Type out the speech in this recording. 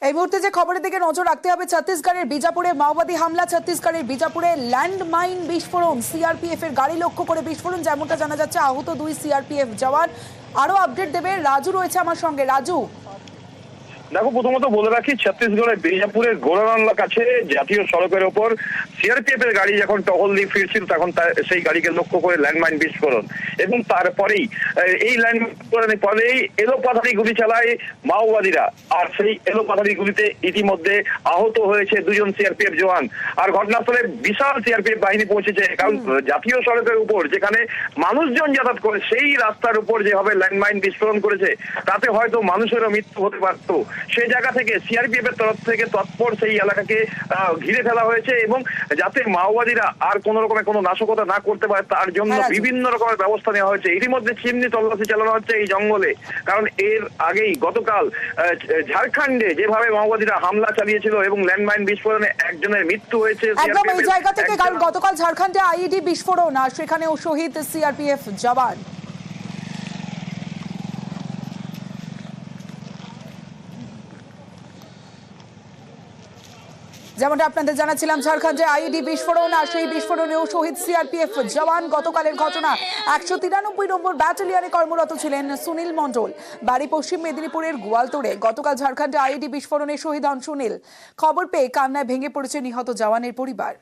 এই মুহূর্তে যে খবরের দিকে নজর রাখতে হবে, ছত্তিশগড়ের বিজাপুরে মাওবাদী হামলা। ছত্তিশগড়ের বিজাপুরে ল্যান্ডমাইন বিস্ফোরণ, সিআরপিএফ এর গাড়ি লক্ষ্য করে বিস্ফোরণ, যেমনটা জানা যাচ্ছে আহত 2 সিআরপিএফ জওয়ান। আরো আপডেট দেবে রাজু, রয়েছে আমার সঙ্গে। রাজু, দেখো, প্রথমত বলে রাখি, ছত্তিশগড়ের বিজাপুরের গোড়ারানলা কাছে জাতীয় সড়কের ওপর সিআরপিএফ এর গাড়ি যখন টহল দিয়ে ফিরছিল তখন সেই গাড়িকে লক্ষ্য করে ল্যান্ডমাইন বিস্ফোরণ, এবং তারপরেই এই ল্যান্ডমাইন পরেই এলোপাথারি গুলি চালায় মাওবাদীরা। আর সেই এলোপাথারি গুলিতে ইতিমধ্যে আহত হয়েছে 2 জন সিআরপিএফ জওয়ান। আর ঘটনাস্থলে বিশাল সিআরপিএফ বাহিনী পৌঁছেছে, কারণ জাতীয় সড়কের উপর যেখানে মানুষজন যাতায়াত করে সেই রাস্তার উপর যেভাবে ল্যান্ডমাইন বিস্ফোরণ করেছে তাতে হয়তো মানুষেরও মৃত্যু হতে পারত। সেই জায়গা থেকে সিআরপিএফ এর তরফ থেকে তৎপর সেই এলাকাকে ঘিরে ফেলা হয়েছে, এবং যাতে মাওবাদীরা আর কোন রকমের কোনো নাশকতা না করতে পারে তার জন্য বিভিন্ন রকমের ব্যবস্থা নেওয়া হয়েছে। ইতিমধ্যে চিমনি তল্লাশি চালানো হচ্ছে এই জঙ্গলে, কারণ এর আগেই গতকাল ঝাড়খণ্ডে যেভাবে মাওবাদীরা হামলা চালিয়েছিল এবং ল্যান্ডমাইন বিস্ফোরণে একজনের মৃত্যু হয়েছে। একদম এই জায়গা থেকে কারণ গতকাল ঝাড়খণ্ডে আইইডি বিস্ফোরণ, আর সেখানেও শহীদ সিআরপিএফ জওয়ান। যেমনটা আপনাদের জানাচ্ছিলাম, ঝাড়খণ্ডে আইইডি বিস্ফোরণ, আর সেই বিস্ফোরণেও শহীদ সিআরপিএফ জওয়ান। গতকালের ঘটনা, 193 নম্বর ব্যাটালিয়নে কর্মরত ছিলেন সুনীল মণ্ডল, বাড়ি পশ্চিম মেদিনীপুরের গোয়ালতোড়ে। গতকাল ঝাড়খণ্ডে আইইডি বিস্ফোরণে শহীদ হন সুনীল। খবর পেয়ে কান্নায় ভেঙে পড়েছে নিহত জওয়ানের পরিবার।